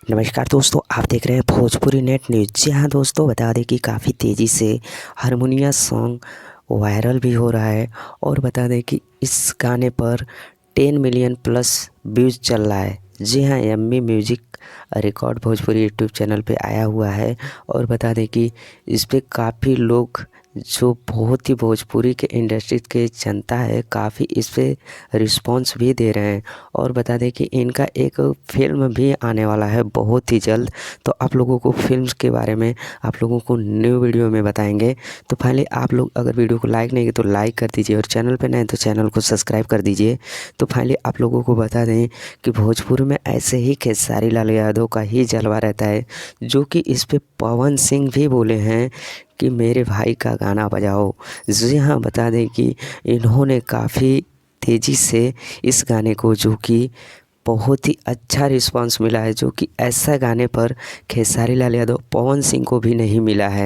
नमस्कार दोस्तों, आप देख रहे हैं भोजपुरी नेट न्यूज़। जी हाँ दोस्तों, बता दें कि काफ़ी तेज़ी से हारमोनिया सॉन्ग वायरल भी हो रहा है और बता दें कि इस गाने पर 10 मिलियन प्लस व्यूज़ चल रहा है। जी हाँ, yummy music record Bhojpuri YouTube channel पे आया हुआ है और बता दें कि इस पे काफ़ी लोग जो बहुत ही भोजपुरी के इंडस्ट्री के जनता है काफ़ी इस पे रिस्पॉन्स भी दे रहे हैं और बता दें कि इनका एक फ़िल्म भी आने वाला है बहुत ही जल्द। तो आप लोगों को फ़िल्म्स के बारे में आप लोगों को न्यू वीडियो में बताएंगे। तो पहले आप लोग अगर वीडियो को लाइक नहीं किए तो लाइक कर दीजिए और चैनल पे नए तो चैनल को सब्सक्राइब कर दीजिए। तो पहले आप लोगों को बता दें कि भोजपुर में ऐसे ही खेसारी लाल यादव का ही जलवा रहता है, जो कि इस पे पवन सिंह भी बोले हैं कि मेरे भाई का गाना बजाओ। जी हाँ, बता दें कि इन्होंने काफ़ी तेज़ी से इस गाने को, जो कि बहुत ही अच्छा रिस्पांस मिला है, जो कि ऐसा गाने पर खेसारी लाल यादव पवन सिंह को भी नहीं मिला है।